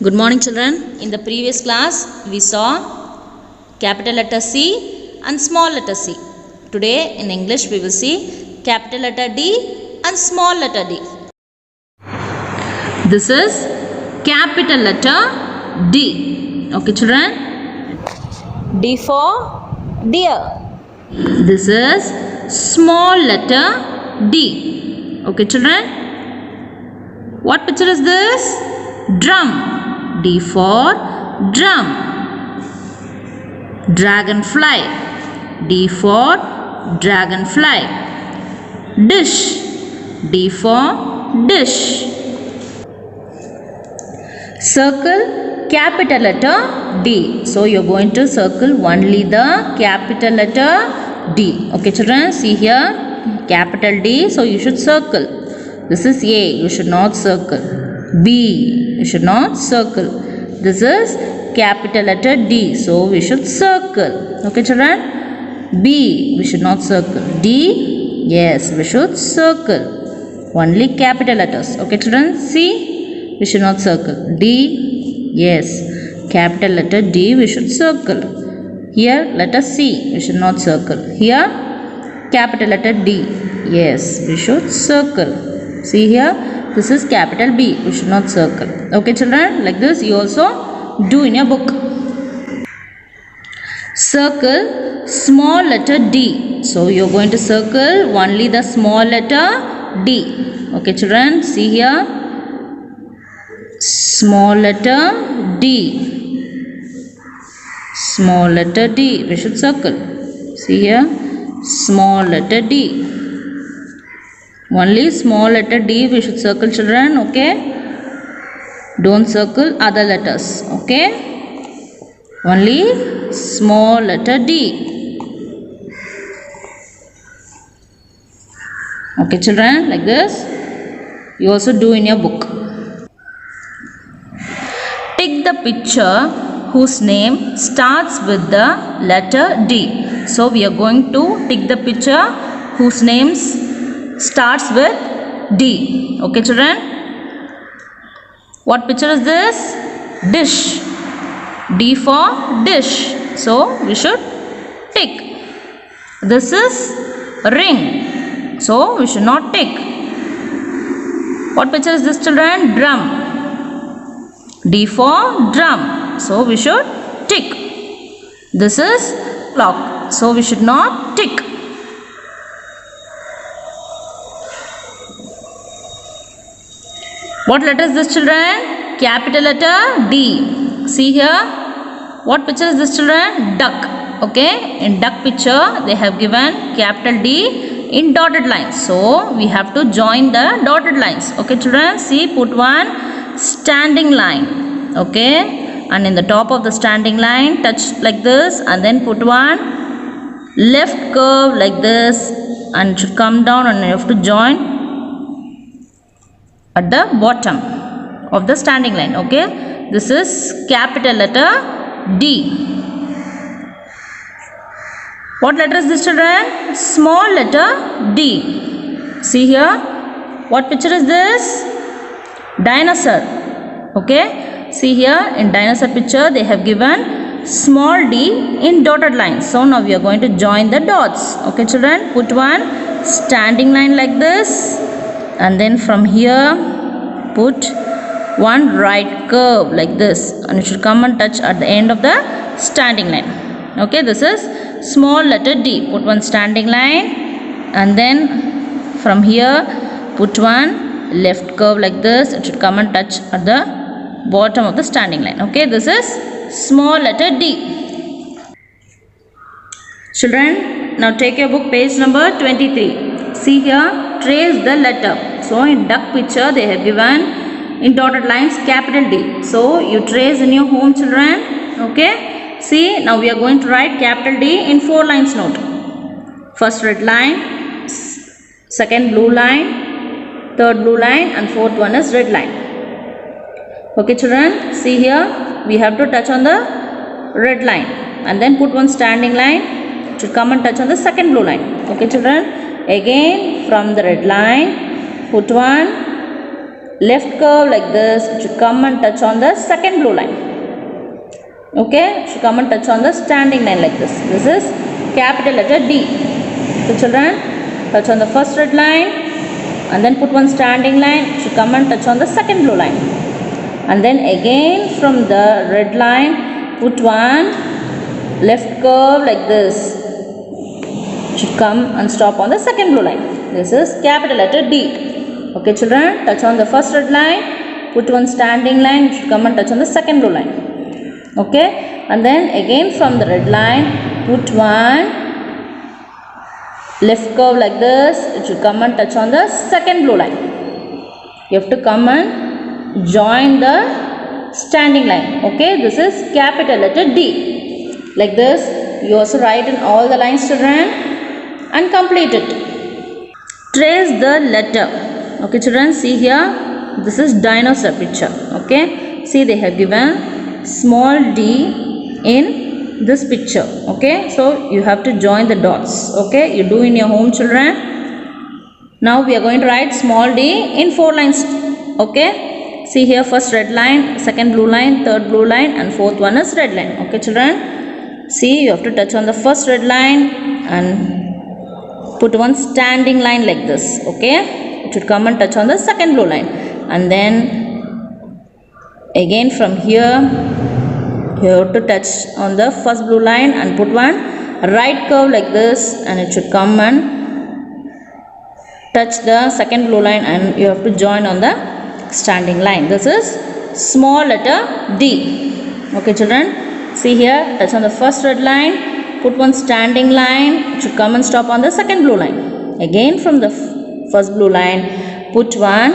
Good morning, children. In the previous class, we saw capital letter C and small letter c. Today, in English, we will see capital letter D and small letter d. This is capital letter D. Okay, children? D for deer. This is small letter D. Okay, children? What picture is this? Drum. D for drum. Dragonfly. D for dragonfly. Dish. D for dish. Circle capital letter D. So you are going to circle only the capital letter D. Okay, children, see here capital D. So you should circle. This is A. You should not circle. B. You should not circle. This is capital letter D. So we should circle. Okay, children? B. We should not circle. D. Yes, we should circle. Only capital letters. Okay, children? C. We should not circle. D. Yes, capital letter D. We should circle. Here, letter C. We should not circle. Here, capital letter D. Yes, we should circle. See here, this is capital B. We should not circle. Okay, children? Like this, you also do in your book. Circle small letter D. So, you are going to circle only the small letter D. Okay, children? See here. Small letter D. Small letter D. We should circle. See here. Small letter D. Only small letter D we should circle, children. Okay. Don't circle other letters. Okay. Only small letter D. Okay, children. Like this. You also do in your book. Take the picture whose name starts with the letter D. So we are going to take the picture whose names starts with D. Okay, children? What picture is this? Dish. D for dish. So we should tick. This is ring. So we should not tick. What picture is this, children? Drum. D for drum. So we should tick. This is clock. So we should not tick. What letter is this, children? Capital letter D. See here. What picture is this, children? Duck. Okay. In duck picture, they have given capital D in dotted lines. So, we have to join the dotted lines. Okay, children. See, put one standing line. Okay. And in the top of the standing line, touch like this. And then put one left curve like this. And it should come down and you have to join at the bottom of the standing line. Okay, this is capital letter D. What letter is this, children? Small letter D. See here. What picture is this? Dinosaur. Okay, see here in dinosaur picture they have given small d in dotted lines. So now we are going to join the dots. Okay, children, put one standing line like this. And then from here put one right curve like this, and it should come and touch at the end of the standing line. Okay, this is small letter D. Put one standing line and then from here put one left curve like this. It should come and touch at the bottom of the standing line. Okay, this is small letter D. Children, now take your book page number 23. See here, trace the letter. So in duck picture they have given in dotted lines capital D. So you trace in your home, children. Okay. See, now we are going to write capital D in 4 lines note. First red line, second blue line, third blue line, and fourth one is red line. Okay, children. See here, we have to touch on the red line and then put one standing line. It should come and touch on the second blue line. Okay, children. Again from the red line put one left curve like this, it should come and touch on the second blue line. Okay, it should come and touch on the standing line like this. This is capital letter D. So children, touch on the first red line and then put one standing line. It should come and touch on the second blue line. And then again from the red line, put one left curve like this. It should come and stop on the second blue line. This is capital letter D. Okay children, touch on the first red line, put one standing line. It should come and touch on the second blue line. Okay, and then again from the red line, put one left curve like this. It should come and touch on the second blue line. You have to come and join the standing line. Okay, this is capital letter D. Like this, you also write in all the lines children and complete it. Trace the letter. Okay children, see here, this is dinosaur picture. Okay, see they have given small d in this picture. Okay, so you have to join the dots. Okay, you do in your home children. Now we are going to write small d in 4 lines. Okay, see here, first red line, second blue line, third blue line, and fourth one is red line. Okay children, see you have to touch on the first red line and put one standing line like this. Okay, it should come and touch on the second blue line, and then again from here you have to touch on the first blue line and put one right curve like this, and it should come and touch the second blue line, and you have to join on the standing line. This is small letter D. Okay children, see here, touch on the first red line, put one standing line. It should come and stop on the second blue line. Again from the first blue line, put one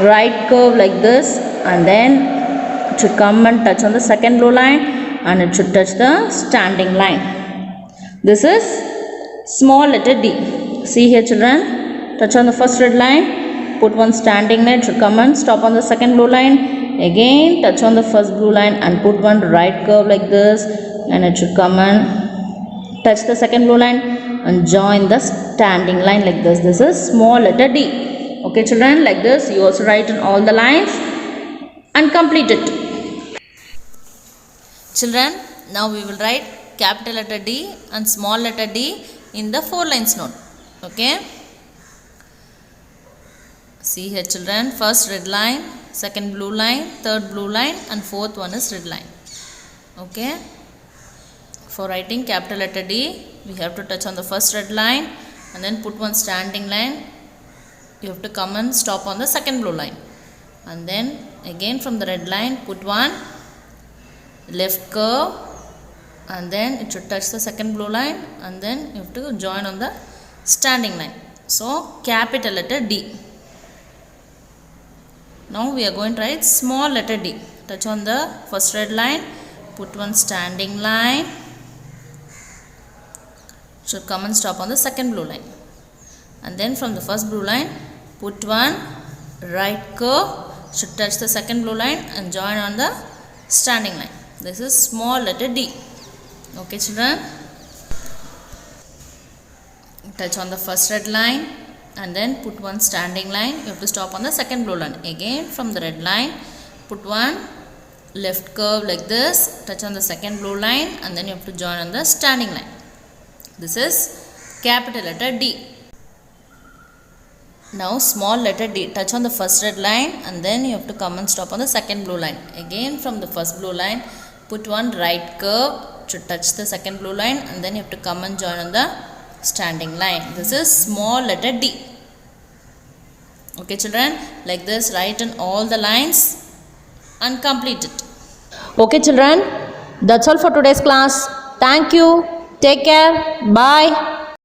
right curve like this, and then it should come and touch on the second blue line, and it should touch the standing line. This is small letter D. See here children, touch on the first red line, put one standing line. It should come and stop on the second blue line. Again touch on the first blue line and put one right curve like this, and it should come and touch the second blue line and join the standing line like this. This is small letter D. Okay children, like this you also write in all the lines and complete it. Children, now we will write capital letter D and small letter d in the 4 lines note. Okay, see here children, first red line, second blue line, third blue line, and fourth one is red line. Okay, for writing capital letter D, we have to touch on the first red line and then put one standing line. You have to come and stop on the second blue line, and then again from the red line put one left curve, and then it should touch the second blue line, and then you have to join on the standing line. So capital letter D. Now we are going to write small letter D. Touch on the first red line, put one standing line. Should come and stop on the second blue line, and then from the first blue line put one right curve. Should touch the second blue line and join on the standing line. This is small letter D. Okay children, touch on the first red line and then put one standing line. You have to stop on the second blue line. Again from the red line put one left curve like this, touch on the second blue line, and then you have to join on the standing line. This is capital letter D. Now small letter D, touch on the first red line and then you have to come and stop on the second blue line. Again from the first blue line put one right curve to touch the second blue line, and then you have to come and join on the standing line. This is small letter D. Okay children, like this write in all the lines and complete it. Okay children, that's all for today's class. Thank you. Take care. Bye.